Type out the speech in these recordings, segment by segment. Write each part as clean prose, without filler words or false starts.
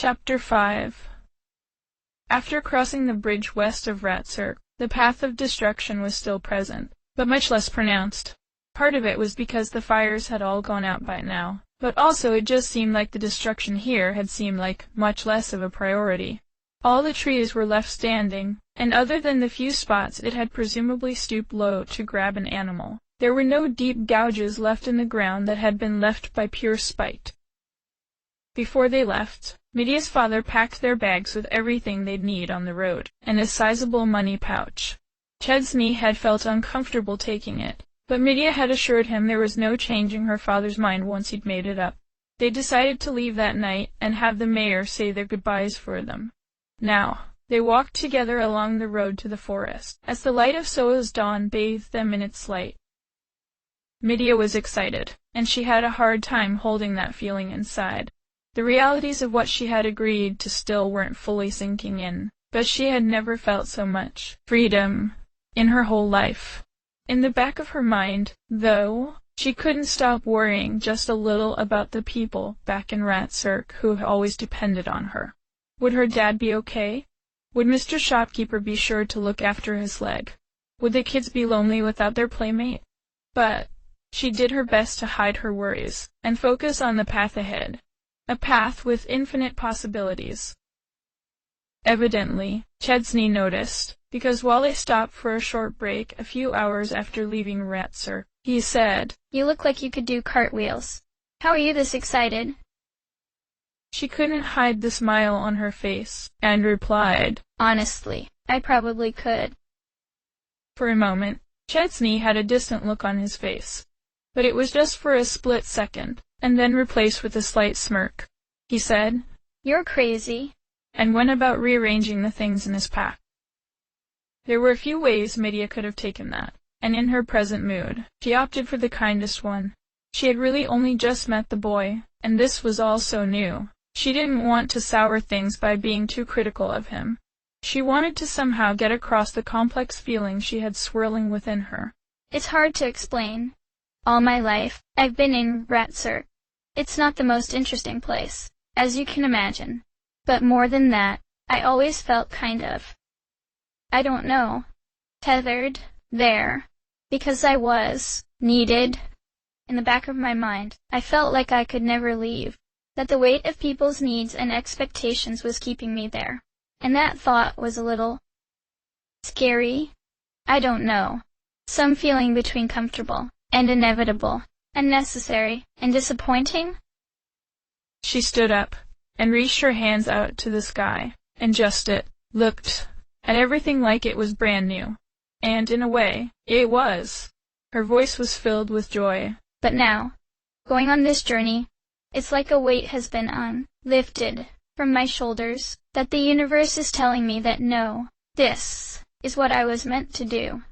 Chapter 5. After crossing the bridge west of Ratzurk, the path of destruction was still present, but much less pronounced. Part of it was because the fires had all gone out by now, but also it just seemed like the destruction here had seemed like much less of a priority. All the trees were left standing, and other than the few spots it had presumably stooped low to grab an animal, there were no deep gouges left in the ground that had been left by pure spite. Before they left, Midia's father packed their bags with everything they'd need on the road, and a sizable money pouch. Chesney had felt uncomfortable taking it, but Midia had assured him there was no changing her father's mind once he'd made it up. They decided to leave that night and have the mayor say their goodbyes for them. Now, they walked together along the road to the forest, as the light of Soa's dawn bathed them in its light. Midia was excited, and she had a hard time holding that feeling inside. The realities of what she had agreed to still weren't fully sinking in, but she had never felt so much freedom in her whole life. In the back of her mind, though, she couldn't stop worrying just a little about the people back in Ratzurk who had always depended on her. Would her dad be okay? Would Mr. Shopkeeper be sure to look after his leg? Would the kids be lonely without their playmate? But she did her best to hide her worries and focus on the path ahead. A path with infinite possibilities. Evidently, Chesney noticed, because while they stopped for a short break a few hours after leaving Ratzurk, he said, "You look like you could do cartwheels. How are you this excited?" She couldn't hide the smile on her face, and replied, "Honestly, I probably could." For a moment, Chesney had a distant look on his face, but it was just for a split second, and then replaced with a slight smirk. He said, "You're crazy," and went about rearranging the things in his pack. There were a few ways Midia could have taken that, and in her present mood, she opted for the kindest one. She had really only just met the boy, and this was all so new. She didn't want to sour things by being too critical of him. She wanted to somehow get across the complex feelings she had swirling within her. "It's hard to explain. All my life, I've been in Ratzurk. It's not the most interesting place, as you can imagine. But more than that, I always felt kind of, I don't know, tethered there, because I was needed. In the back of my mind, I felt like I could never leave, that the weight of people's needs and expectations was keeping me there. And that thought was a little scary. I don't know. Some feeling between comfortable and inevitable, and necessary, and disappointing." She stood up, and reached her hands out to the sky, and looked at everything like it was brand new. And in a way, it was. Her voice was filled with joy. "But now, going on this journey, it's like a weight has been lifted from my shoulders, that the universe is telling me that no, this is what I was meant to do.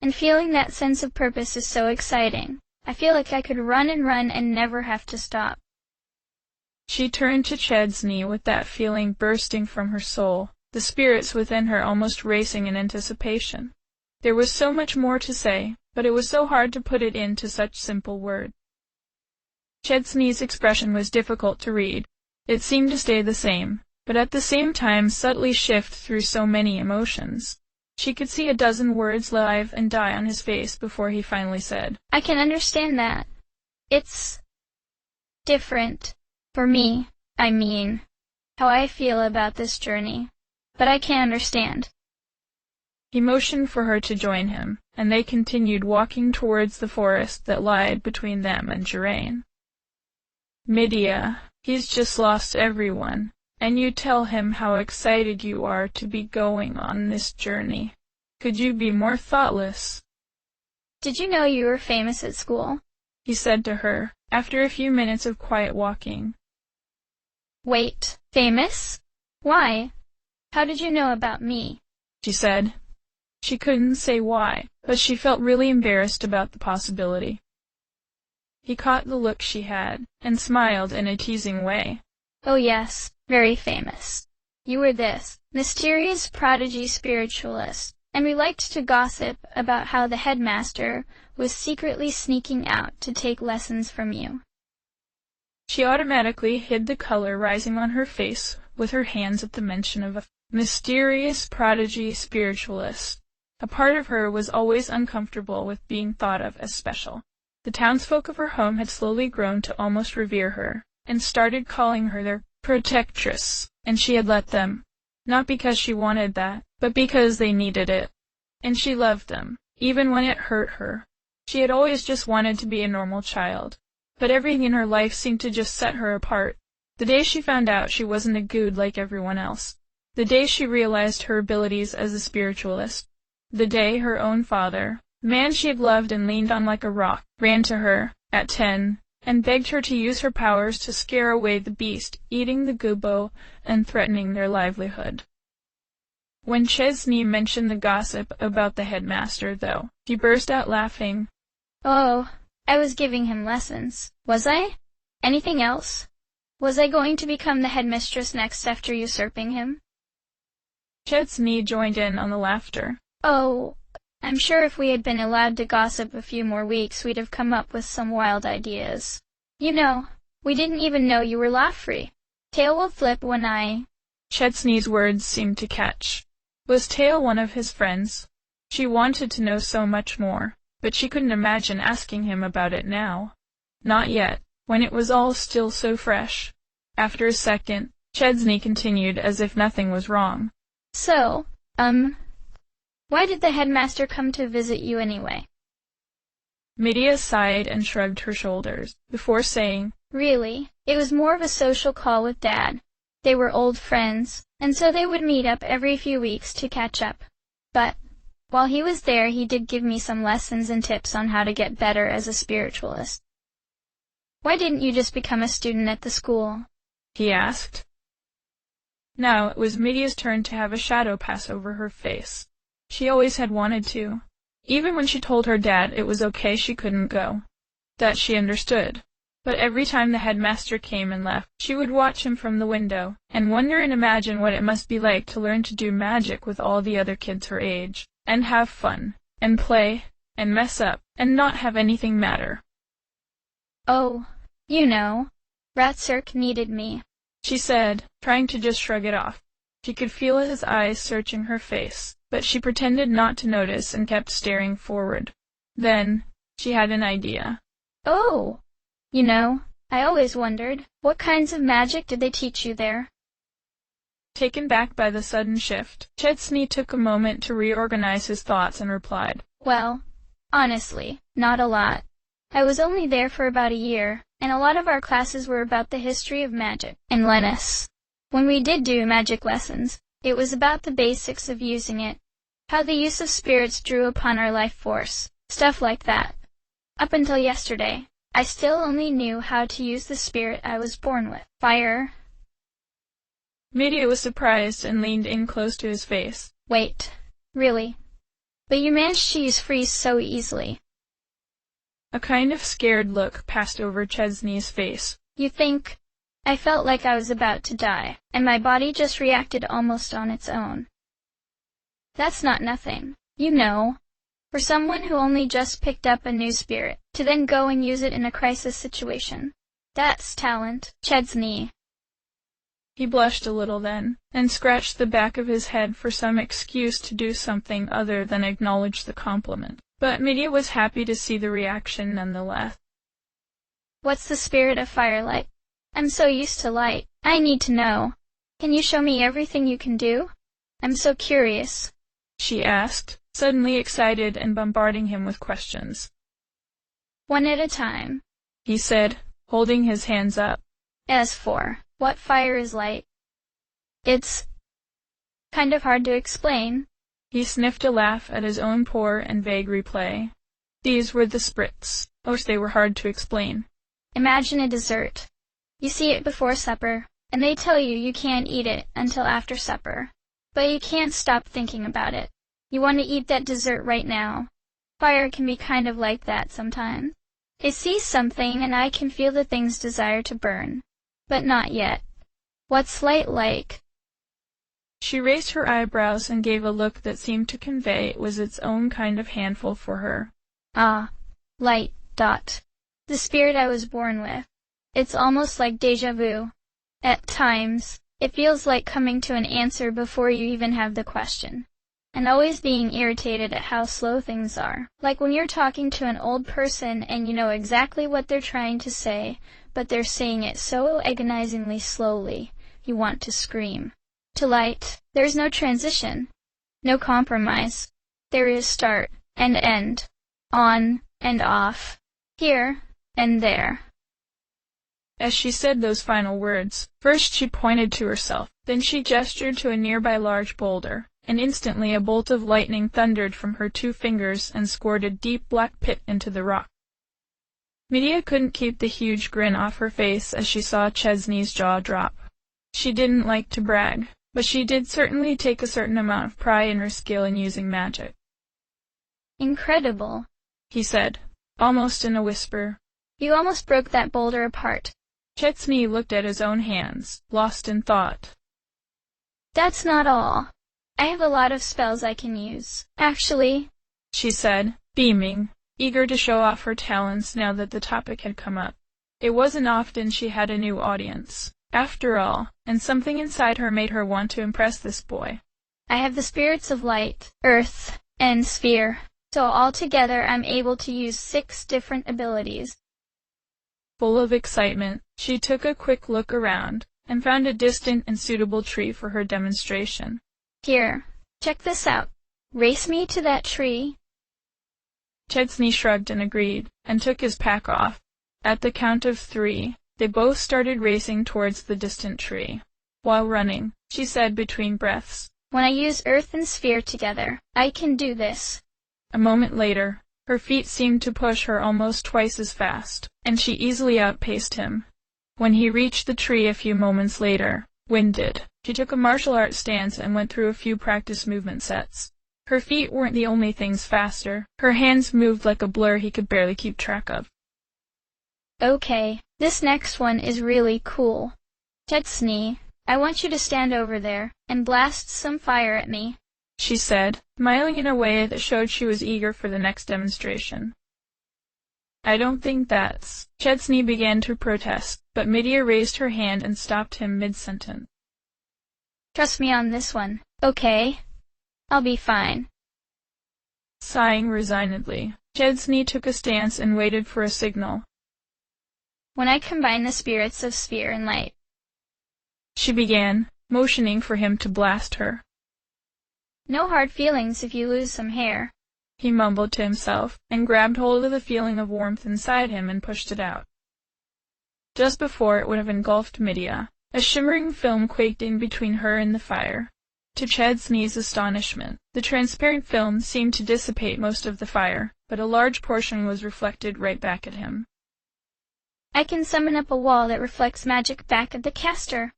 And feeling that sense of purpose is so exciting. I feel like I could run and never have to stop." She turned to Chesney with that feeling bursting from her soul, the spirits within her almost racing in anticipation. There was so much more to say, but it was so hard to put it into such simple words. Chesney's expression was difficult to read. It seemed to stay the same, but at the same time subtly shift through so many emotions. She could see a dozen words live and die on his face before he finally said, "I can understand that. It's different. For me, I mean, how I feel about this journey. But I can understand." He motioned for her to join him, and they continued walking towards the forest that lied between them and Geraint. "Midia, he's just lost everyone. And you tell him how excited you are to be going on this journey. Could you be more thoughtless?" "Did you know you were famous at school?" he said to her, after a few minutes of quiet walking. "Wait, famous? Why? How did you know about me?" she said. She couldn't say why, but she felt really embarrassed about the possibility. He caught the look she had, and smiled in a teasing way. "Oh yes. Very famous. You were this mysterious prodigy spiritualist, and we liked to gossip about how the headmaster was secretly sneaking out to take lessons from you." She automatically hid the color rising on her face with her hands at the mention of a mysterious prodigy spiritualist. A part of her was always uncomfortable with being thought of as special. The townsfolk of her home had slowly grown to almost revere her, and started calling her their protectress, and she had let them. Not because she wanted that, but because they needed it. And she loved them, even when it hurt her. She had always just wanted to be a normal child, but everything in her life seemed to just set her apart. The day she found out she wasn't a good like everyone else. The day she realized her abilities as a spiritualist. The day her own father, the man she had loved and leaned on like a rock, ran to her, at 10, and begged her to use her powers to scare away the beast eating the gubbo and threatening their livelihood. When Chesney mentioned the gossip about the headmaster, though, she burst out laughing. Oh, I was giving him lessons. Was I? Anything else? Was I going to become the headmistress next after usurping him? Chesney joined in on the laughter. Oh, I'm sure if we had been allowed to gossip a few more weeks, we'd have come up with some wild ideas. You know, we didn't even know you were laugh-free. Tail will flip when I... Chesney's words seemed to catch. Was Tail one of his friends? She wanted to know so much more, but she couldn't imagine asking him about it now. Not yet, when it was all still so fresh. After a second, Chesney continued as if nothing was wrong. So, why did the headmaster come to visit you anyway? Medea sighed and shrugged her shoulders, before saying, Really, it was more of a social call with Dad. They were old friends, and so they would meet up every few weeks to catch up. But, while he was there, he did give me some lessons and tips on how to get better as a spiritualist. Why didn't you just become a student at the school? He asked. Now it was Medea's turn to have a shadow pass over her face. She always had wanted to. Even when she told her dad it was okay she couldn't go. That she understood. But every time the headmaster came and left, she would watch him from the window, and wonder and imagine what it must be like to learn to do magic with all the other kids her age, and have fun, and play, and mess up, and not have anything matter. Oh, you know, Ratzerk needed me, she said, trying to just shrug it off. She could feel his eyes searching her face, but she pretended not to notice and kept staring forward. Then, she had an idea. Oh! You know, I always wondered, what kinds of magic did they teach you there? Taken back by the sudden shift, Chesney took a moment to reorganize his thoughts and replied, Well, honestly, not a lot. I was only there for about a year, and a lot of our classes were about the history of magic and Lennis. When we did do magic lessons, it was about the basics of using it, how the use of spirits drew upon our life force, stuff like that. Up until yesterday, I still only knew how to use the spirit I was born with, fire. Medea was surprised and leaned in close to his face. Wait, really? But you managed to use freeze so easily. A kind of scared look passed over Chesney's face. You think? I felt like I was about to die, and my body just reacted almost on its own. That's not nothing, you know. For someone who only just picked up a new spirit, to then go and use it in a crisis situation. That's talent, Chesney. He blushed a little then, and scratched the back of his head for some excuse to do something other than acknowledge the compliment. But Medea was happy to see the reaction nonetheless. What's the spirit of firelight? I'm so used to light. I need to know. Can you show me everything you can do? I'm so curious, she asked, suddenly excited and bombarding him with questions. One at a time, he said, holding his hands up. As for what fire is light, it's kind of hard to explain. He sniffed a laugh at his own poor and vague replay. These were the sprits. Oh, they were hard to explain. Imagine a dessert. You see it before supper, and they tell you you can't eat it until after supper. But you can't stop thinking about it. You want to eat that dessert right now. Fire can be kind of like that sometimes. It sees something and I can feel the thing's desire to burn. But not yet. What's light like? She raised her eyebrows and gave a look that seemed to convey it was its own kind of handful for her. Ah, light, dot. The spirit I was born with. It's almost like déjà vu. At times, It feels like coming to an answer before you even have the question. And always being irritated at how slow things are. Like when you're talking to an old person and you know exactly what they're trying to say, but they're saying it so agonizingly slowly, you want to scream. To light, there's no transition, no compromise. There is start and end, on and off, here and there. As she said those final words, first she pointed to herself, then she gestured to a nearby large boulder, and instantly a bolt of lightning thundered from her 2 fingers and scored a deep black pit into the rock. Medea couldn't keep the huge grin off her face as she saw Chesney's jaw drop. She didn't like to brag, but she did certainly take a certain amount of pride in her skill in using magic. Incredible, he said, almost in a whisper. You almost broke that boulder apart. Chesney looked at his own hands, lost in thought. That's not all. I have a lot of spells I can use. Actually, she said, beaming, eager to show off her talents now that the topic had come up. It wasn't often she had a new audience, after all, and something inside her made her want to impress this boy. I have the spirits of light, earth, and sphere, so altogether I'm able to use 6 different abilities. Full of excitement, she took a quick look around, and found a distant and suitable tree for her demonstration. Here, check this out. Race me to that tree. Chesney shrugged and agreed, and took his pack off. At the count of 3, they both started racing towards the distant tree. While running, she said between breaths, When I use earth and sphere together, I can do this. A moment later, her feet seemed to push her almost twice as fast, and she easily outpaced him. When he reached the tree a few moments later, winded, she took a martial arts stance and went through a few practice movement sets. Her feet weren't the only things faster. Her hands moved like a blur he could barely keep track of. Okay, this next one is really cool. Chesney, I want you to stand over there and blast some fire at me, she said, smiling in a way that showed she was eager for the next demonstration. I don't think that's... Chesney began to protest, but Medea raised her hand and stopped him mid-sentence. Trust me on this one, okay? I'll be fine. Sighing resignedly, Chesney took a stance and waited for a signal. When I combine the spirits of sphere and light, she began, motioning for him to blast her. No hard feelings if you lose some hair, he mumbled to himself, and grabbed hold of the feeling of warmth inside him and pushed it out. Just before it would have engulfed Medea, a shimmering film quaked in between her and the fire. To Chesney's astonishment, the transparent film seemed to dissipate most of the fire, but a large portion was reflected right back at him. I can summon up a wall that reflects magic back at the caster.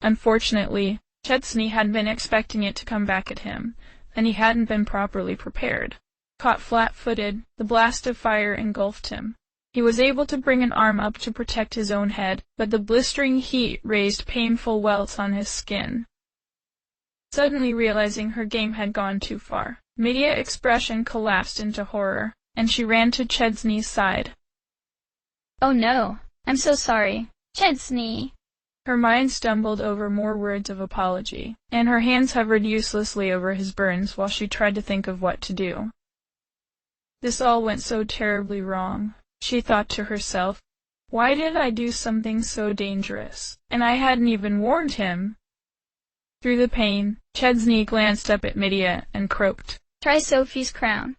Unfortunately, Chesney had been expecting it to come back at him, and he hadn't been properly prepared. Caught flat-footed, the blast of fire engulfed him. He was able to bring an arm up to protect his own head, but the blistering heat raised painful welts on his skin. Suddenly realizing her game had gone too far, Medea's expression collapsed into horror, and she ran to Chesney's side. Oh no, I'm so sorry. Chesney! Her mind stumbled over more words of apology, and her hands hovered uselessly over his burns while she tried to think of what to do. This all went so terribly wrong, she thought to herself. Why did I do something so dangerous? And I hadn't even warned him. Through the pain, Chesney glanced up at Medea and croaked, Try Sophie's crown.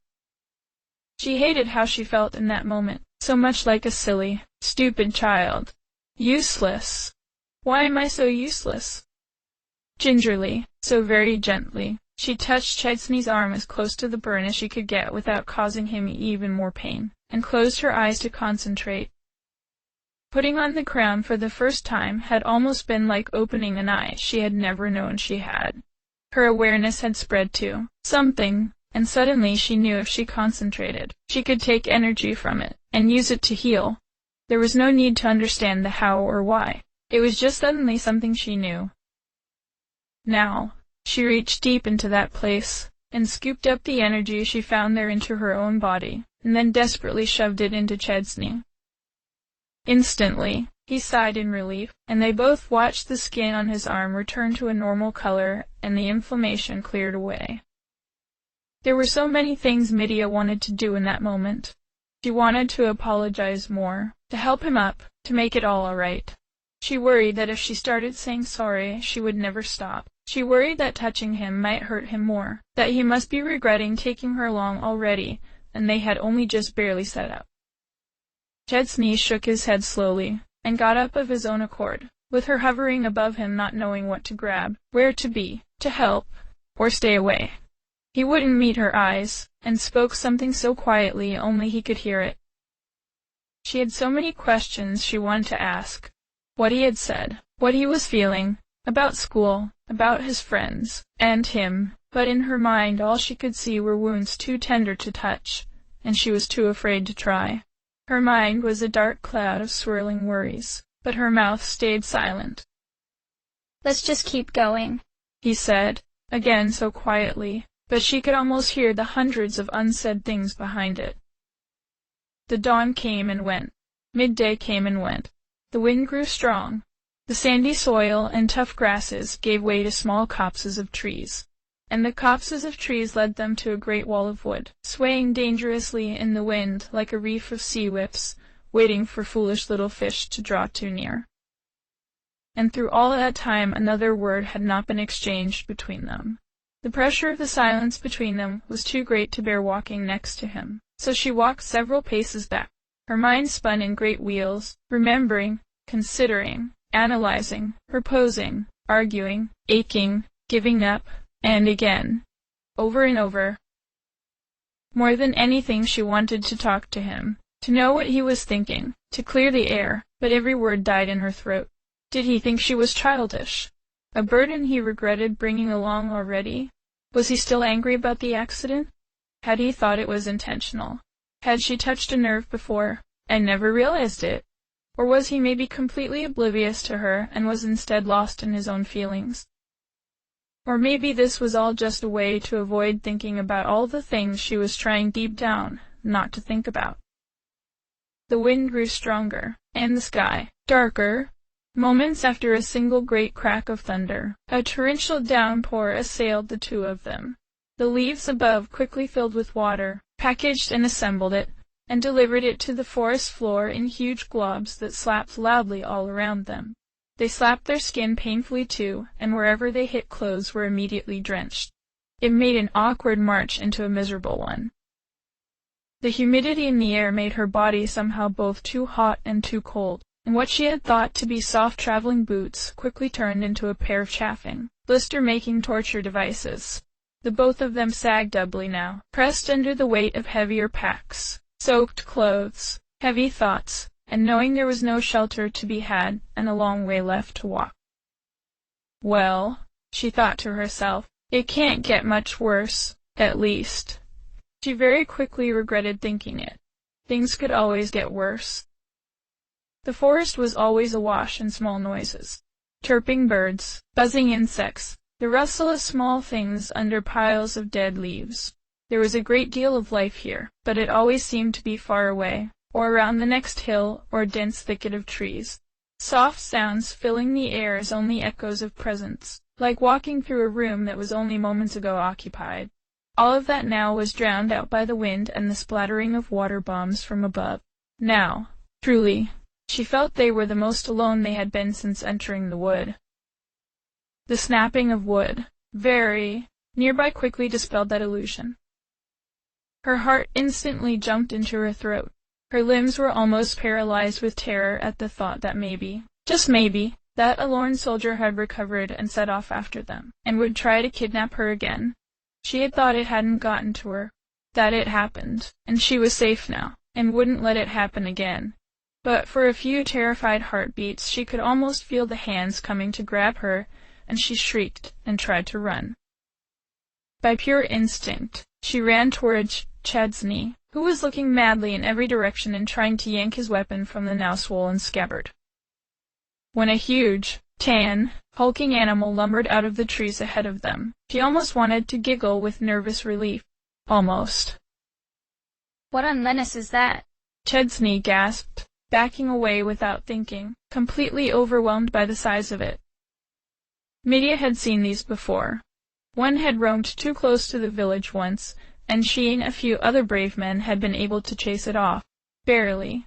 She hated how she felt in that moment, so much like a silly, stupid child. Useless. Why am I so useless? Gingerly, so very gently, she touched Chesney's arm as close to the burn as she could get without causing him even more pain, and closed her eyes to concentrate. Putting on the crown for the first time had almost been like opening an eye she had never known she had. Her awareness had spread to something, and suddenly she knew if she concentrated, she could take energy from it, and use it to heal. There was no need to understand the how or why. It was just suddenly something she knew. Now, she reached deep into that place, and scooped up the energy she found there into her own body, and then desperately shoved it into Chesney. Instantly, He sighed in relief, and they both watched the skin on his arm return to a normal color and the inflammation cleared away. There were so many things Medea wanted to do in that moment. She wanted to apologize more, to help him up, to make it all alright. She worried that if she started saying sorry, she would never stop. She worried that touching him might hurt him more, that he must be regretting taking her along already, and they had only just barely set up. Chesney shook his head slowly, and got up of his own accord, with her hovering above him not knowing what to grab, where to be, to help, or stay away. He wouldn't meet her eyes, and spoke something so quietly only he could hear it. She had so many questions she wanted to ask. What he had said, what he was feeling, about school, about his friends, and him, but in her mind all she could see were wounds too tender to touch, and she was too afraid to try. Her mind was a dark cloud of swirling worries, but her mouth stayed silent. "Let's just keep going," he said, again so quietly, but she could almost hear the hundreds of unsaid things behind it. The dawn came and went. Midday came and went. The wind grew strong. The sandy soil and tough grasses gave way to small copses of trees, and the copses of trees led them to a great wall of wood, swaying dangerously in the wind like a reef of sea whips, waiting for foolish little fish to draw too near. And through all that time another word had not been exchanged between them. The pressure of the silence between them was too great to bear walking next to him, so she walked several paces back. Her mind spun in great wheels, remembering, considering, analyzing, proposing, arguing, aching, giving up, and again, over and over. More than anything she wanted to talk to him, to know what he was thinking, to clear the air, but every word died in her throat. Did he think she was childish? A burden he regretted bringing along already? Was he still angry about the accident? Had he thought it was intentional? Had she touched a nerve before, and never realized it? Or was he maybe completely oblivious to her, and was instead lost in his own feelings? Or maybe this was all just a way to avoid thinking about all the things she was trying deep down not to think about. The wind grew stronger, and the sky, darker. Moments after a single great crack of thunder, a torrential downpour assailed the two of them. The leaves above quickly filled with water, packaged and assembled it, and delivered it to the forest floor in huge globs that slapped loudly all around them. They slapped their skin painfully too, and wherever they hit clothes were immediately drenched. It made an awkward march into a miserable one. The humidity in the air made her body somehow both too hot and too cold, and what she had thought to be soft traveling boots quickly turned into a pair of chafing, blister-making torture devices. The both of them sagged doubly now, pressed under the weight of heavier packs, soaked clothes, heavy thoughts, and knowing there was no shelter to be had and a long way left to walk. Well, she thought to herself, it can't get much worse, at least. She very quickly regretted thinking it. Things could always get worse. The forest was always awash in small noises. Chirping birds, buzzing insects, the rustle of small things under piles of dead leaves. There was a great deal of life here, but it always seemed to be far away, or around the next hill or dense thicket of trees. Soft sounds filling the air as only echoes of presence, like walking through a room that was only moments ago occupied. All of that now was drowned out by the wind and the splattering of water bombs from above. Now, truly, she felt they were the most alone they had been since entering the wood. The snapping of wood, very nearby, quickly dispelled that illusion. Her heart instantly jumped into her throat. Her limbs were almost paralyzed with terror at the thought that maybe, just maybe, that a lorn soldier had recovered and set off after them, and would try to kidnap her again. She had thought it hadn't gotten to her, that it happened, and she was safe now, and wouldn't let it happen again. But for a few terrified heartbeats she could almost feel the hands coming to grab her, and she shrieked and tried to run. By pure instinct, she ran towards Chesney, who was looking madly in every direction and trying to yank his weapon from the now swollen scabbard. When a huge, tan, hulking animal lumbered out of the trees ahead of them, she almost wanted to giggle with nervous relief. Almost. "What on Lennis is that?" Chesney gasped. backing away without thinking, completely overwhelmed by the size of it. Medea had seen these before. One had roamed too close to the village once, and she and a few other brave men had been able to chase it off, barely.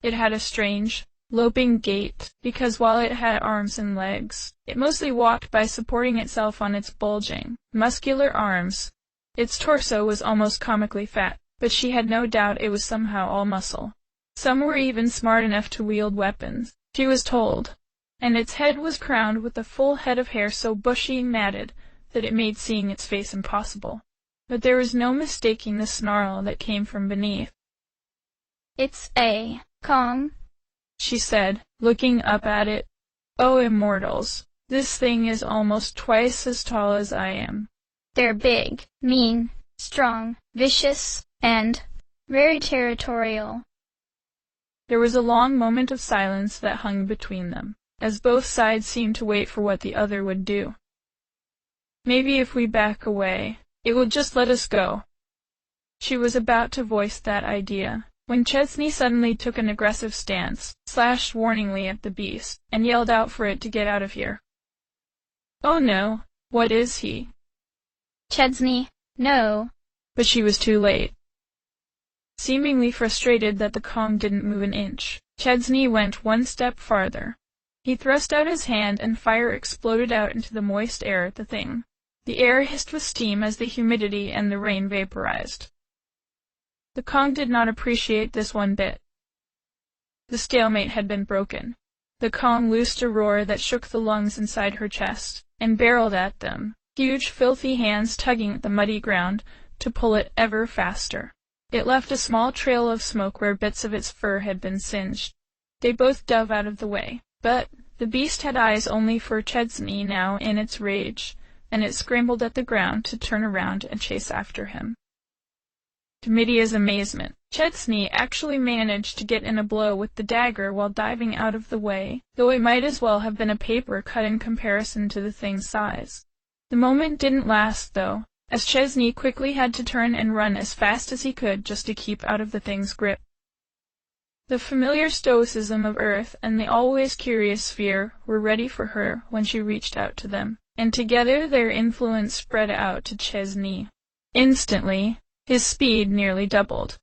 It had a strange, loping gait, because while it had arms and legs, it mostly walked by supporting itself on its bulging, muscular arms. Its torso was almost comically fat, but she had no doubt it was somehow all muscle. Some were even smart enough to wield weapons, she was told, and its head was crowned with a full head of hair so bushy and matted that it made seeing its face impossible. But there was no mistaking the snarl that came from beneath. "It's a Kong," she said, looking up at it. "Oh, immortals, this thing is almost twice as tall as I am. "They're big, mean, strong, vicious, and very territorial." There was a long moment of silence that hung between them, as both sides seemed to wait for what the other would do. "Maybe if we back away, it will just let us go." She was about to voice that idea, when Chesney suddenly took an aggressive stance, slashed warningly at the beast, and yelled out for it to get out of here. "Oh no, what is he?" "Chesney, no." But she was too late. Seemingly frustrated that the Kong didn't move an inch, Chesney went one step farther. He thrust out his hand and fire exploded out into the moist air at the thing. The air hissed with steam as the humidity and the rain vaporized. The Kong did not appreciate this one bit. The stalemate had been broken. The Kong loosed a roar that shook the lungs inside her chest, and barreled at them, huge filthy hands tugging at the muddy ground to pull it ever faster. It left a small trail of smoke where bits of its fur had been singed. They both dove out of the way, but the beast had eyes only for Chesney now in its rage, and it scrambled at the ground to turn around and chase after him. To Medea's amazement, Chesney actually managed to get in a blow with the dagger while diving out of the way, though it might as well have been a paper cut in comparison to the thing's size. The moment didn't last, though, as Chesney quickly had to turn and run as fast as he could just to keep out of the thing's grip. The familiar stoicism of Earth and the always curious fear were ready for her when she reached out to them, and together their influence spread out to Chesney. Instantly, his speed nearly doubled.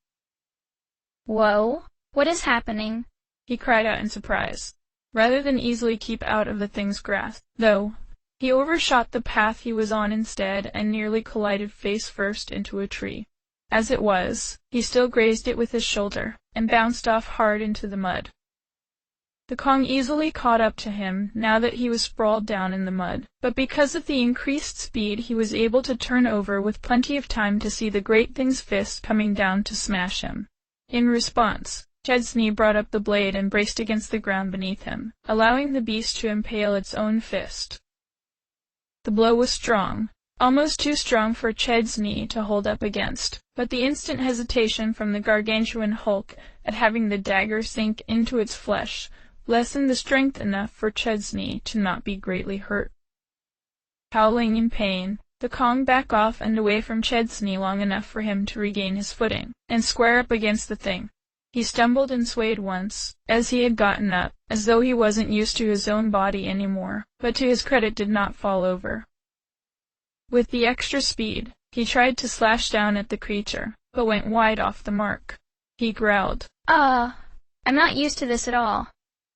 "Whoa, what is happening?" he cried out in surprise, rather than easily keep out of the thing's grasp, though he overshot the path he was on instead and nearly collided face first into a tree. As it was, he still grazed it with his shoulder, and bounced off hard into the mud. The Kong easily caught up to him now that he was sprawled down in the mud, but because of the increased speed he was able to turn over with plenty of time to see the great thing's fist coming down to smash him. In response, Chesney brought up the blade and braced against the ground beneath him, allowing the beast to impale its own fist. The blow was strong, almost too strong for Chesney to hold up against, but the instant hesitation from the gargantuan hulk at having the dagger sink into its flesh lessened the strength enough for Chesney to not be greatly hurt. Howling in pain, the Kong backed off and away from Chesney long enough for him to regain his footing, and square up against the thing. He stumbled and swayed once, as he had gotten up, as though he wasn't used to his own body anymore, but to his credit did not fall over. With the extra speed, he tried to slash down at the creature, but went wide off the mark. He growled, I'm not used to this at all.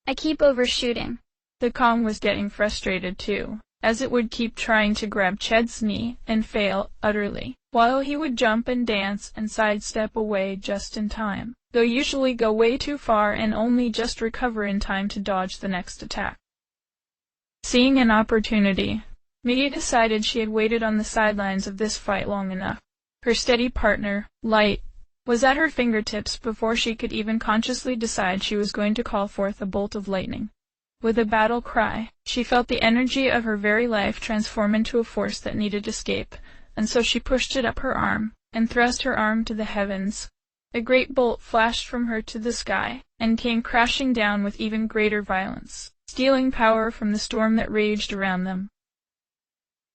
I keep overshooting." The Kong was getting frustrated too, as it would keep trying to grab Chesney and fail utterly, while he would jump and dance and sidestep away just in time, though usually go way too far and only just recover in time to dodge the next attack. Seeing an opportunity, Medea decided she had waited on the sidelines of this fight long enough. Her steady partner, Light, was at her fingertips before she could even consciously decide she was going to call forth a bolt of lightning. With a battle cry, she felt the energy of her very life transform into a force that needed escape, and so she pushed it up her arm, and thrust her arm to the heavens. A great bolt flashed from her to the sky, and came crashing down with even greater violence, stealing power from the storm that raged around them.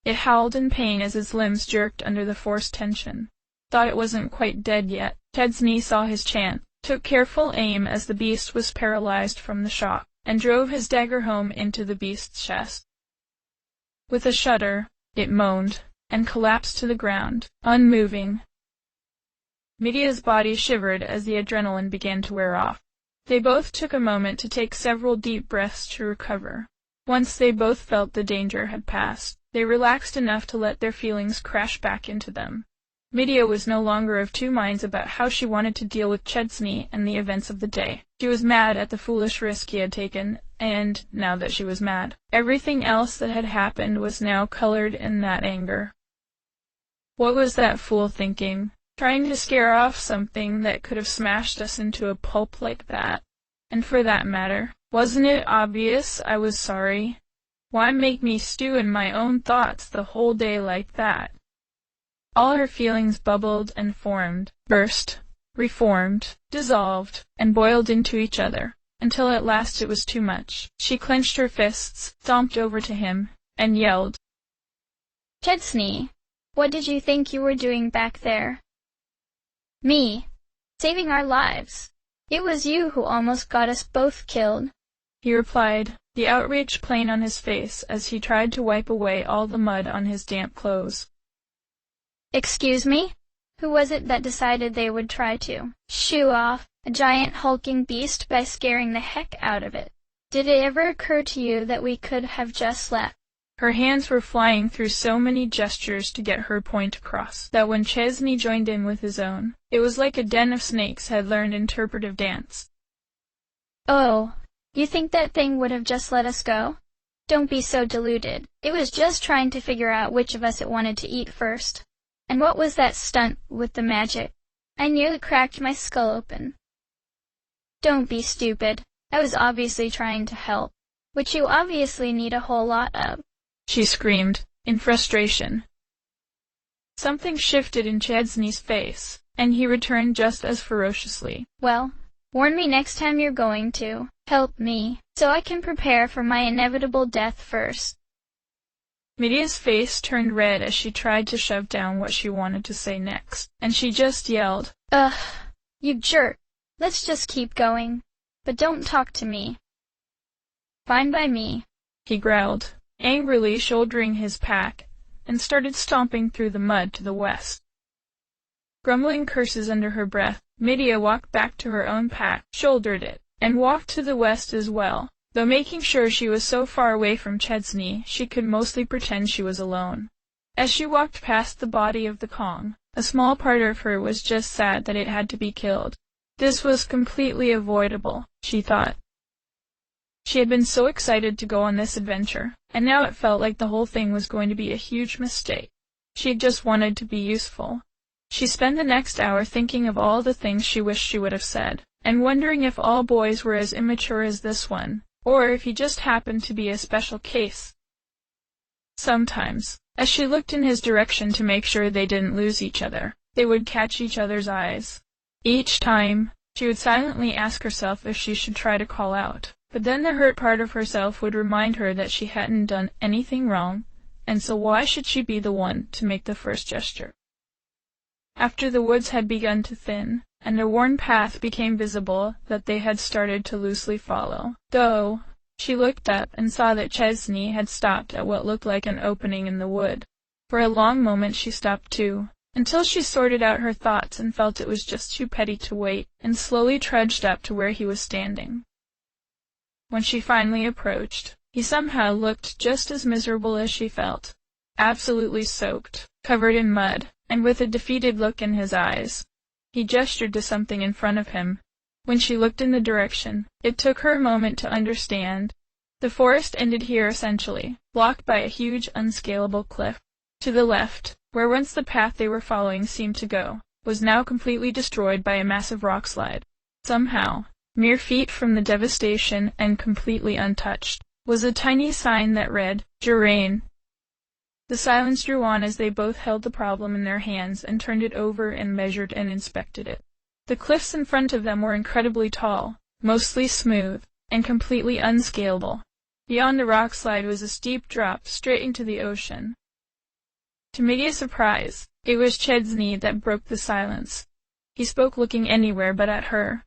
It howled in pain as its limbs jerked under the forced tension. Thought it wasn't quite dead yet. Chesney saw his chance, took careful aim as the beast was paralyzed from the shock, and drove his dagger home into the beast's chest. With a shudder, it moaned, and collapsed to the ground, unmoving. Medea's body shivered as the adrenaline began to wear off. They both took a moment to take several deep breaths to recover. Once they both felt the danger had passed, they relaxed enough to let their feelings crash back into them. Medea was no longer of two minds about how she wanted to deal with Chesney and the events of the day. She was mad at the foolish risk he had taken, and, now that she was mad, everything else that had happened was now colored in that anger. What was that fool thinking? Trying to scare off something that could have smashed us into a pulp like that? And for that matter, wasn't it obvious I was sorry? Why make me stew in my own thoughts the whole day like that? All her feelings bubbled and formed, burst, reformed, dissolved, and boiled into each other, until at last it was too much. She clenched her fists, stomped over to him, and yelled, "Chesney, what did you think you were doing back there?" "Me, saving our lives. It was you who almost got us both killed," he replied, the outrage plain on his face as he tried to wipe away all the mud on his damp clothes. "Excuse me? Who was it that decided they would try to shoo off a giant hulking beast by scaring the heck out of it? Did it ever occur to you that we could have just left?" Her hands were flying through so many gestures to get her point across, that when Chesney joined in with his own, it was like a den of snakes had learned interpretive dance. "Oh, you think that thing would have just let us go? Don't be so deluded. It was just trying to figure out which of us it wanted to eat first. And what was that stunt with the magic? I nearly cracked my skull open." "Don't be stupid. I was obviously trying to help, which you obviously need a whole lot of," she screamed, in frustration. Something shifted in Chesney's face, and he returned just as ferociously. "Well, warn me next time you're going to help me, so I can prepare for my inevitable death first." Medea's face turned red as she tried to shove down what she wanted to say next, and she just yelled, "Ugh, you jerk. Let's just keep going. But don't talk to me." "Fine by me," he growled, angrily shouldering his pack, and started stomping through the mud to the west. Grumbling curses under her breath, Medea walked back to her own pack, shouldered it, and walked to the west as well, though making sure she was so far away from Chesney she could mostly pretend she was alone. As she walked past the body of the Kong, a small part of her was just sad that it had to be killed. This was completely avoidable, she thought. She had been so excited to go on this adventure, and now it felt like the whole thing was going to be a huge mistake. She had just wanted to be useful. She spent the next hour thinking of all the things she wished she would have said, and wondering if all boys were as immature as this one, or if he just happened to be a special case. Sometimes, as she looked in his direction to make sure they didn't lose each other, they would catch each other's eyes. Each time, she would silently ask herself if she should try to call out, but then the hurt part of herself would remind her that she hadn't done anything wrong, and so why should she be the one to make the first gesture? After the woods had begun to thin, and a worn path became visible that they had started to loosely follow, though, she looked up and saw that Chesney had stopped at what looked like an opening in the wood. For a long moment she stopped too, until she sorted out her thoughts and felt it was just too petty to wait, and slowly trudged up to where he was standing. When she finally approached, he somehow looked just as miserable as she felt, absolutely soaked, covered in mud, and with a defeated look in his eyes. He gestured to something in front of him. When she looked in the direction, it took her a moment to understand. The forest ended here essentially, blocked by a huge unscalable cliff. To the left, where once the path they were following seemed to go, was now completely destroyed by a massive rockslide. Somehow, mere feet from the devastation and completely untouched, was a tiny sign that read, "Jurain." The silence drew on as they both held the problem in their hands and turned it over and measured and inspected it. The cliffs in front of them were incredibly tall, mostly smooth, and completely unscalable. Beyond the rockslide was a steep drop straight into the ocean. To Medea's surprise, it was Chesney that broke the silence. He spoke looking anywhere but at her,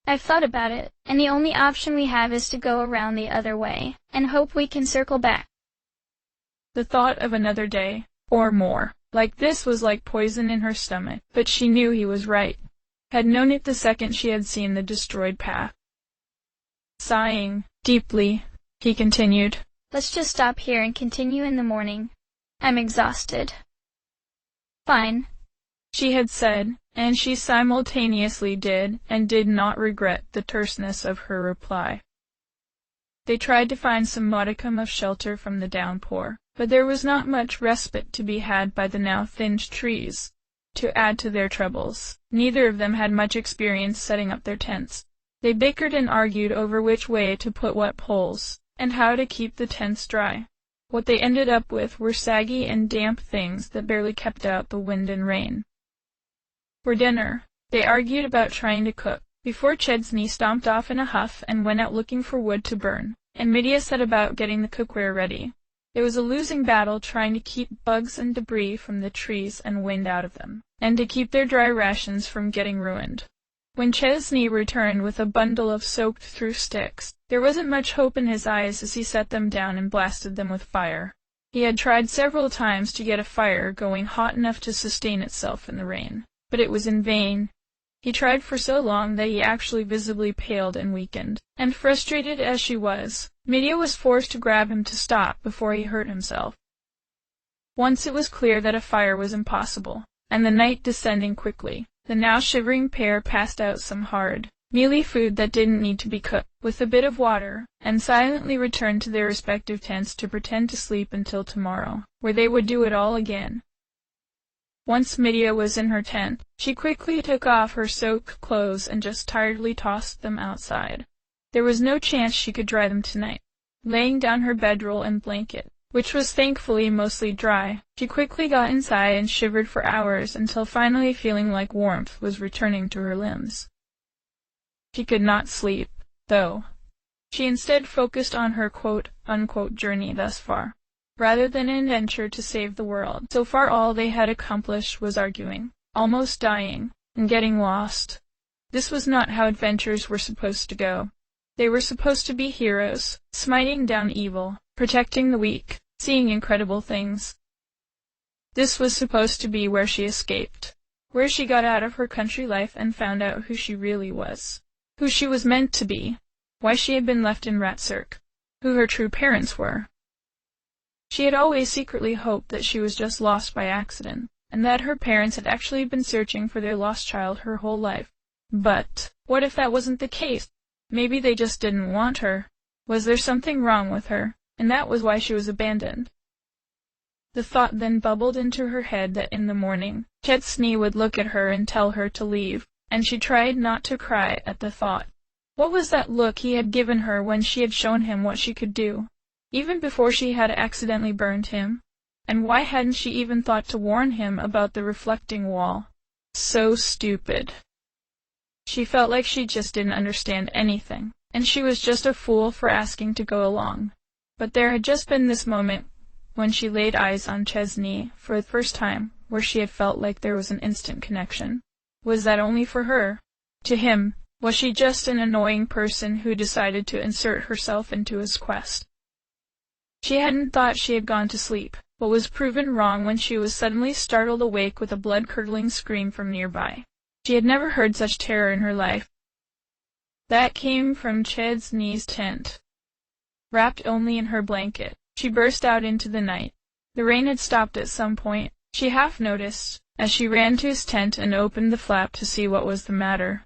I've thought about it, and the only option we have is to go around the other way, and hope we can circle back. The thought of another day, or more, like this was like poison in her stomach, but she knew he was right. Had known it the second she had seen the destroyed path. Sighing deeply, he continued, Let's just stop here and continue in the morning. I'm exhausted. Fine, she had said, and she simultaneously did and did not regret the terseness of her reply. They tried to find some modicum of shelter from the downpour, but there was not much respite to be had by the now thinned trees. To add to their troubles, neither of them had much experience setting up their tents. They bickered and argued over which way to put what poles, and how to keep the tents dry. What they ended up with were saggy and damp things that barely kept out the wind and rain. For dinner, they argued about trying to cook, before Chesney stomped off in a huff and went out looking for wood to burn, and Medea set about getting the cookware ready. It was a losing battle trying to keep bugs and debris from the trees and wind out of them, and to keep their dry rations from getting ruined. When Chesney returned with a bundle of soaked-through sticks, there wasn't much hope in his eyes as he set them down and blasted them with fire. He had tried several times to get a fire going hot enough to sustain itself in the rain, but it was in vain. He tried for so long that he actually visibly paled and weakened, and frustrated as she was, Medea was forced to grab him to stop before he hurt himself. Once it was clear that a fire was impossible, and the night descending quickly, the now shivering pair passed out some hard, mealy food that didn't need to be cooked, with a bit of water, and silently returned to their respective tents to pretend to sleep until tomorrow, where they would do it all again. Once Medea was in her tent, she quickly took off her soaked clothes and just tiredly tossed them outside. There was no chance she could dry them tonight. Laying down her bedroll and blanket, which was thankfully mostly dry, she quickly got inside and shivered for hours until finally feeling like warmth was returning to her limbs. She could not sleep, though. She instead focused on her quote-unquote journey thus far, rather than an adventure to save the world. So far all they had accomplished was arguing, almost dying, and getting lost. This was not how adventures were supposed to go. They were supposed to be heroes, smiting down evil, protecting the weak, seeing incredible things. This was supposed to be where she escaped, where she got out of her country life and found out who she really was, who she was meant to be, why she had been left in Ratsurk, who her true parents were. She had always secretly hoped that she was just lost by accident, and that her parents had actually been searching for their lost child her whole life. But what if that wasn't the case? Maybe they just didn't want her. Was there something wrong with her, and that was why she was abandoned? The thought then bubbled into her head that in the morning, Chesney would look at her and tell her to leave, and she tried not to cry at the thought. What was that look he had given her when she had shown him what she could do, even before she had accidentally burned him? And why hadn't she even thought to warn him about the reflecting wall? So stupid. She felt like she just didn't understand anything, and she was just a fool for asking to go along. But there had just been this moment when she laid eyes on Chesney for the first time, where she had felt like there was an instant connection. Was that only for her? To him, was she just an annoying person who decided to insert herself into his quest? She hadn't thought she had gone to sleep, but was proven wrong when she was suddenly startled awake with a blood-curdling scream from nearby. She had never heard such terror in her life. That came from Chesney's tent. Wrapped only in her blanket, she burst out into the night. The rain had stopped at some point, she half noticed, as she ran to his tent and opened the flap to see what was the matter.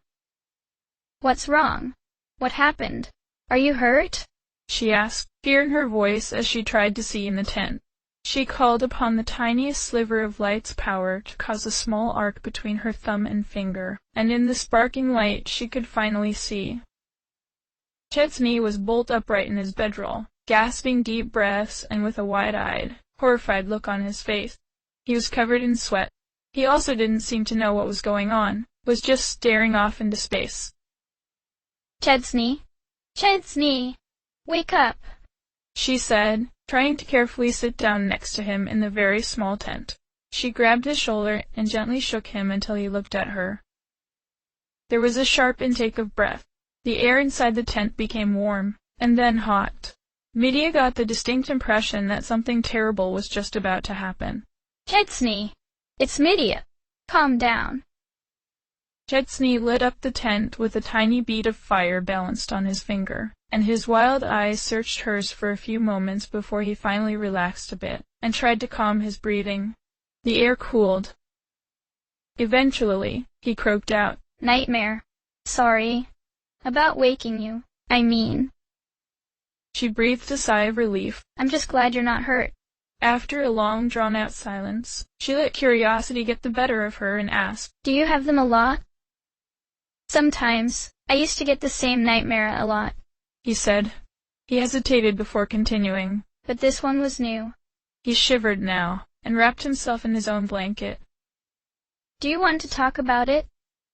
What's wrong? What happened? Are you hurt? She asked, fear in her voice as she tried to see in the tent. She called upon the tiniest sliver of light's power to cause a small arc between her thumb and finger, and in the sparkling light she could finally see. Chesney was bolt upright in his bedroll, gasping deep breaths and with a wide-eyed, horrified look on his face. He was covered in sweat. He also didn't seem to know what was going on, was just staring off into space. Chesney! Chesney! Wake up! She said, trying to carefully sit down next to him in the very small tent. She grabbed his shoulder and gently shook him until he looked at her. There was a sharp intake of breath. The air inside the tent became warm, and then hot. Medea got the distinct impression that something terrible was just about to happen. Chesney! It's Medea! Calm down. Chesney lit up the tent with a tiny bead of fire balanced on his finger, and his wild eyes searched hers for a few moments before he finally relaxed a bit, and tried to calm his breathing. The air cooled. Eventually, he croaked out, Nightmare. Sorry. About waking you, I mean. She breathed a sigh of relief. I'm just glad you're not hurt. After a long, drawn-out silence, she let curiosity get the better of her and asked, Do you have them a lot? Sometimes. I used to get the same nightmare a lot, he said. He hesitated before continuing. But this one was new. He shivered now, and wrapped himself in his own blanket. Do you want to talk about it?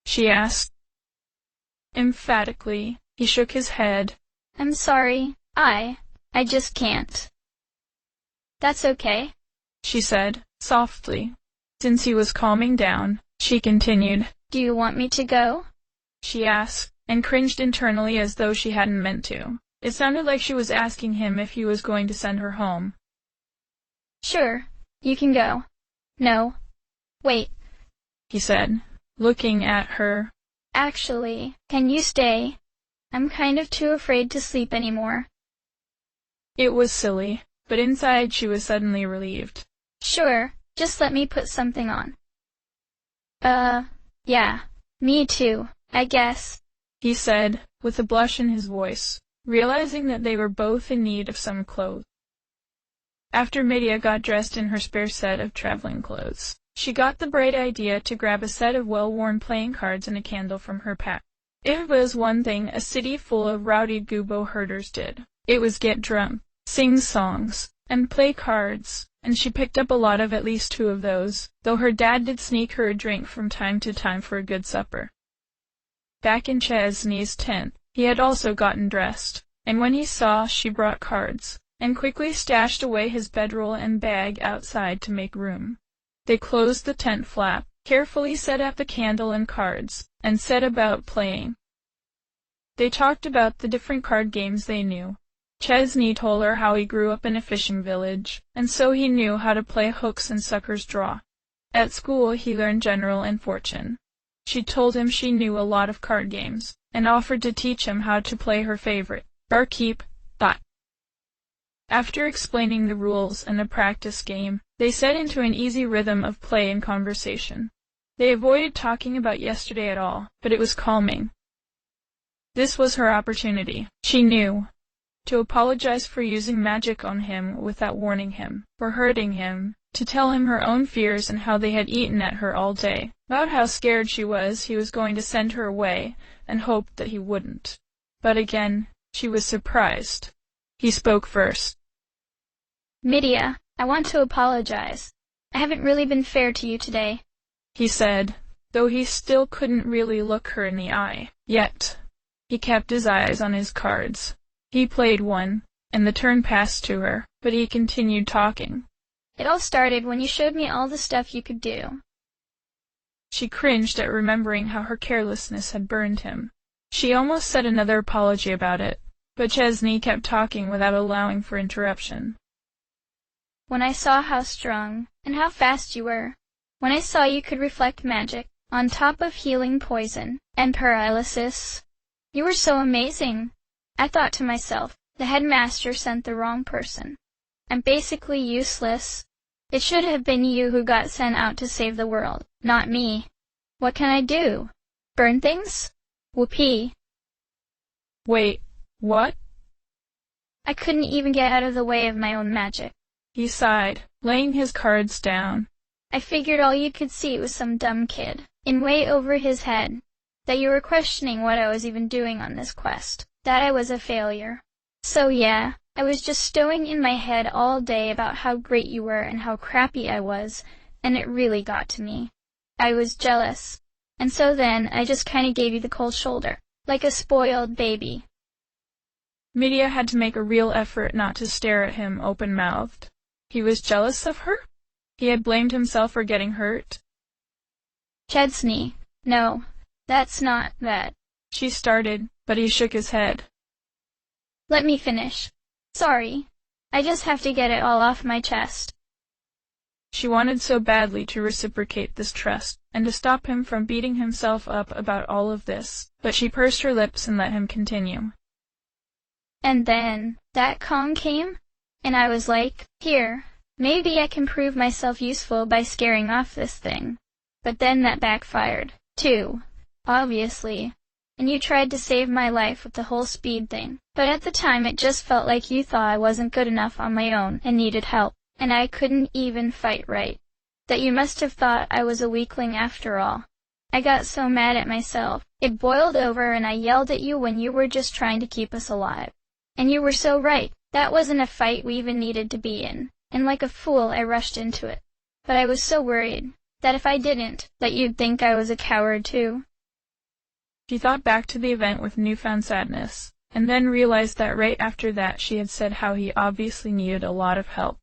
She asked. Emphatically, he shook his head. I'm sorry. I just can't. That's okay, she said, softly. Since he was calming down, she continued. Do you want me to go? She asked, and cringed internally as though she hadn't meant to. It sounded like she was asking him if he was going to send her home. Sure, you can go. No. Wait, he said, looking at her. Actually, can you stay? I'm kind of too afraid to sleep anymore. It was silly, but inside she was suddenly relieved. Sure, just let me put something on. Yeah, me too, I guess, he said, with a blush in his voice, realizing that they were both in need of some clothes. After Medea got dressed in her spare set of traveling clothes, she got the bright idea to grab a set of well-worn playing cards and a candle from her pack. If it was one thing a city full of rowdy gubbo herders did, it was get drunk, sing songs, and play cards, and she picked up a lot of at least 2 of those, though her dad did sneak her a drink from time to time for a good supper. Back in Chesney's tent, he had also gotten dressed, and when he saw she brought cards, and quickly stashed away his bedroll and bag outside to make room. They closed the tent flap, carefully set out the candle and cards, and set about playing. They talked about the different card games they knew. Chesney told her how he grew up in a fishing village, and so he knew how to play hooks and sucker's draw. At school he learned general and fortune. She told him she knew a lot of card games, and offered to teach him how to play her favorite, barkeep. After explaining the rules and a practice game, they set into an easy rhythm of play and conversation. They avoided talking about yesterday at all, but it was calming. This was her opportunity, she knew, to apologize for using magic on him without warning him, for hurting him, to tell him her own fears and how they had eaten at her all day, about how scared she was he was going to send her away, and hoped that he wouldn't. But again, she was surprised. He spoke first. Medea, I want to apologize. I haven't really been fair to you today, he said, though he still couldn't really look her in the eye, yet. He kept his eyes on his cards. He played one, and the turn passed to her, but he continued talking. It all started when you showed me all the stuff you could do. She cringed at remembering how her carelessness had burned him. She almost said another apology about it, but Chesney kept talking without allowing for interruption. When I saw how strong and how fast you were, when I saw you could reflect magic on top of healing poison and paralysis, you were so amazing. I thought to myself, the headmaster sent the wrong person. I'm basically useless. It should have been you who got sent out to save the world, not me. What can I do? Burn things? Whoopee. Wait, what? I couldn't even get out of the way of my own magic. He sighed, laying his cards down. I figured all you could see was some dumb kid, in way over his head, that you were questioning what I was even doing on this quest, that I was a failure. So yeah, I was just stowing in my head all day about how great you were and how crappy I was, and it really got to me. I was jealous, and so then I just kinda gave you the cold shoulder, like a spoiled baby. Medea had to make a real effort not to stare at him open-mouthed. He was jealous of her? He had blamed himself for getting hurt? Chesney, no, That's not that. She started, but he shook his head. Let me finish. Sorry. I just have to get it all off my chest. She wanted so badly to reciprocate this trust, and to stop him from beating himself up about all of this, but she pursed her lips and let him continue. And then, that calm came, and I was like, here, maybe I can prove myself useful by scaring off this thing. But then that backfired, too, obviously. And you tried to save my life with the whole speed thing. But at the time it just felt like you thought I wasn't good enough on my own and needed help, and I couldn't even fight right. That you must have thought I was a weakling after all. I got so mad at myself, it boiled over and I yelled at you when you were just trying to keep us alive. And you were so right, that wasn't a fight we even needed to be in, and like a fool I rushed into it. But I was so worried, that if I didn't, that you'd think I was a coward too. She thought back to the event with newfound sadness, and then realized that right after that she had said how he obviously needed a lot of help.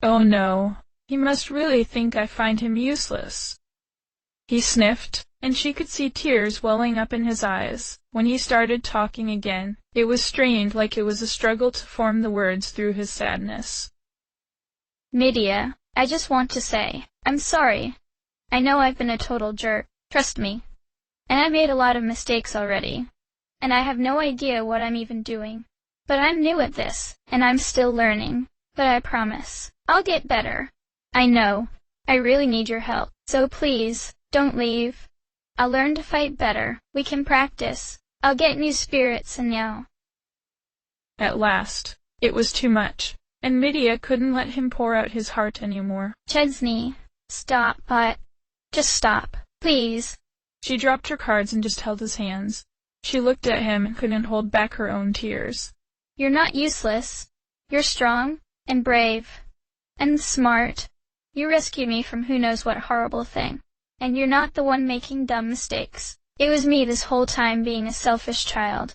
Oh no, he must really think I find him useless. He sniffed, and she could see tears welling up in his eyes. When he started talking again, it was strained, like it was a struggle to form the words through his sadness. Medea, I just want to say, I'm sorry. I know I've been a total jerk, trust me. And I made a lot of mistakes already. And I have no idea what I'm even doing. But I'm new at this, and I'm still learning. But I promise, I'll get better. I know. I really need your help. So please, don't leave. I'll learn to fight better. We can practice. I'll get new spirits and now. At last, it was too much, and Medea couldn't let him pour out his heart anymore. Chesney, stop, just stop, please. She dropped her cards and just held his hands. She looked at him and couldn't hold back her own tears. You're not useless. You're strong, and brave, and smart. You rescued me from who knows what horrible thing. And you're not the one making dumb mistakes. It was me this whole time being a selfish child.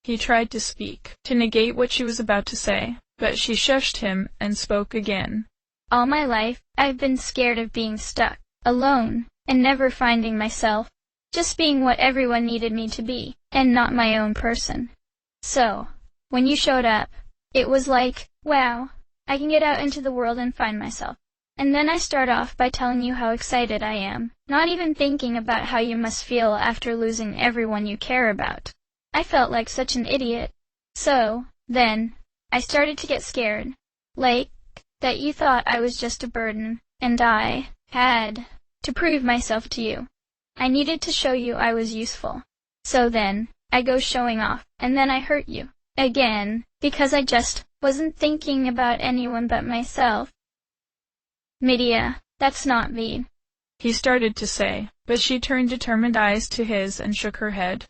He tried to speak, to negate what she was about to say, but she shushed him and spoke again. All my life, I've been scared of being stuck, alone, and never finding myself, just being what everyone needed me to be, and not my own person. So, when you showed up, it was like, wow, I can get out into the world and find myself. And then I start off by telling you how excited I am, not even thinking about how you must feel after losing everyone you care about. I felt like such an idiot. So, then, I started to get scared. Like, that you thought I was just a burden, and I had to prove myself to you. I needed to show you I was useful. So then, I go showing off, and then I hurt you. Again, because I just wasn't thinking about anyone but myself. Medea, that's not me. He started to say, but she turned determined eyes to his and shook her head.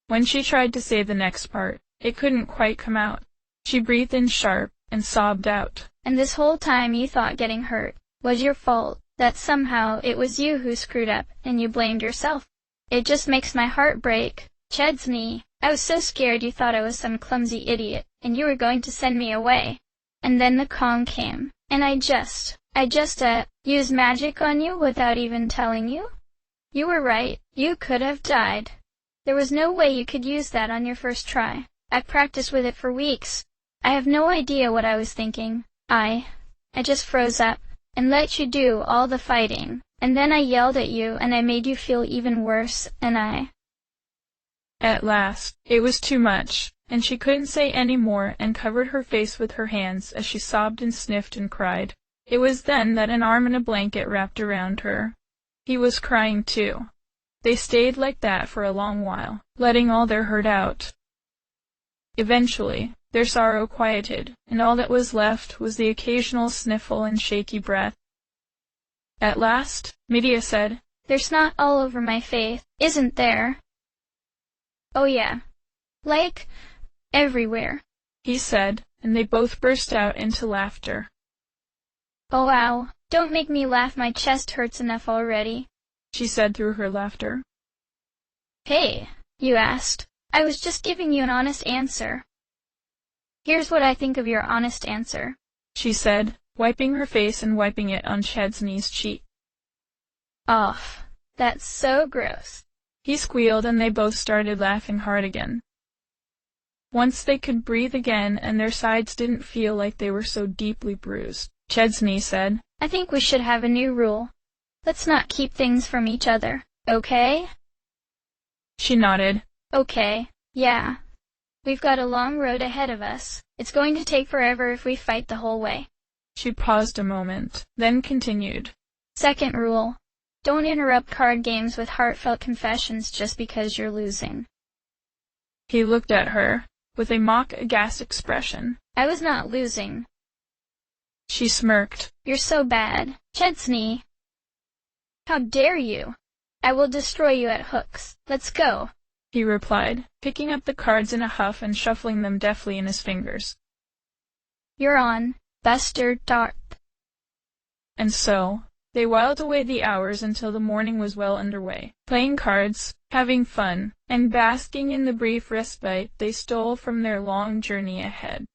When she tried to say the next part, it couldn't quite come out. She breathed in sharp and sobbed out. And this whole time you thought getting hurt was your fault, that somehow it was you who screwed up and you blamed yourself. It just makes my heart break. Chesney, I was so scared you thought I was some clumsy idiot, and you were going to send me away. And then the calm came, and I just used magic on you without even telling you? You were right, you could have died. There was no way you could use that on your first try. I practiced with it for weeks. I have no idea what I was thinking. I just froze up, and let you do all the fighting, and then I yelled at you and I made you feel even worse, and At last, it was too much, and she couldn't say any more and covered her face with her hands as she sobbed and sniffed and cried. It was then that an arm and a blanket wrapped around her. He was crying too. They stayed like that for a long while, letting all their hurt out. Eventually, their sorrow quieted, and all that was left was the occasional sniffle and shaky breath. At last, Medea said, "There's snot all over my face, isn't there?" "Oh yeah. Like, everywhere," he said, and they both burst out into laughter. "Oh wow, don't make me laugh, my chest hurts enough already," she said through her laughter. "Hey, you asked. I was just giving you an honest answer." "Here's what I think of your honest answer," she said, wiping her face and wiping it on Chesney's cheek. That's so gross. He squealed and they both started laughing hard again. Once they could breathe again and their sides didn't feel like they were so deeply bruised, Chesney said, I think we should have a new rule. Let's not keep things from each other, okay? She nodded. Okay, yeah. We've got a long road ahead of us. It's going to take forever if we fight the whole way. She paused a moment, then continued. Second rule. Don't interrupt card games with heartfelt confessions just because you're losing. He looked at her, with a mock-aghast expression. I was not losing. She smirked. You're so bad. Chesney. How dare you? I will destroy you at hooks. Let's go. He replied, picking up the cards in a huff and shuffling them deftly in his fingers. You're on, Buster Dart. And so, they whiled away the hours until the morning was well underway, playing cards, having fun, and basking in the brief respite they stole from their long journey ahead.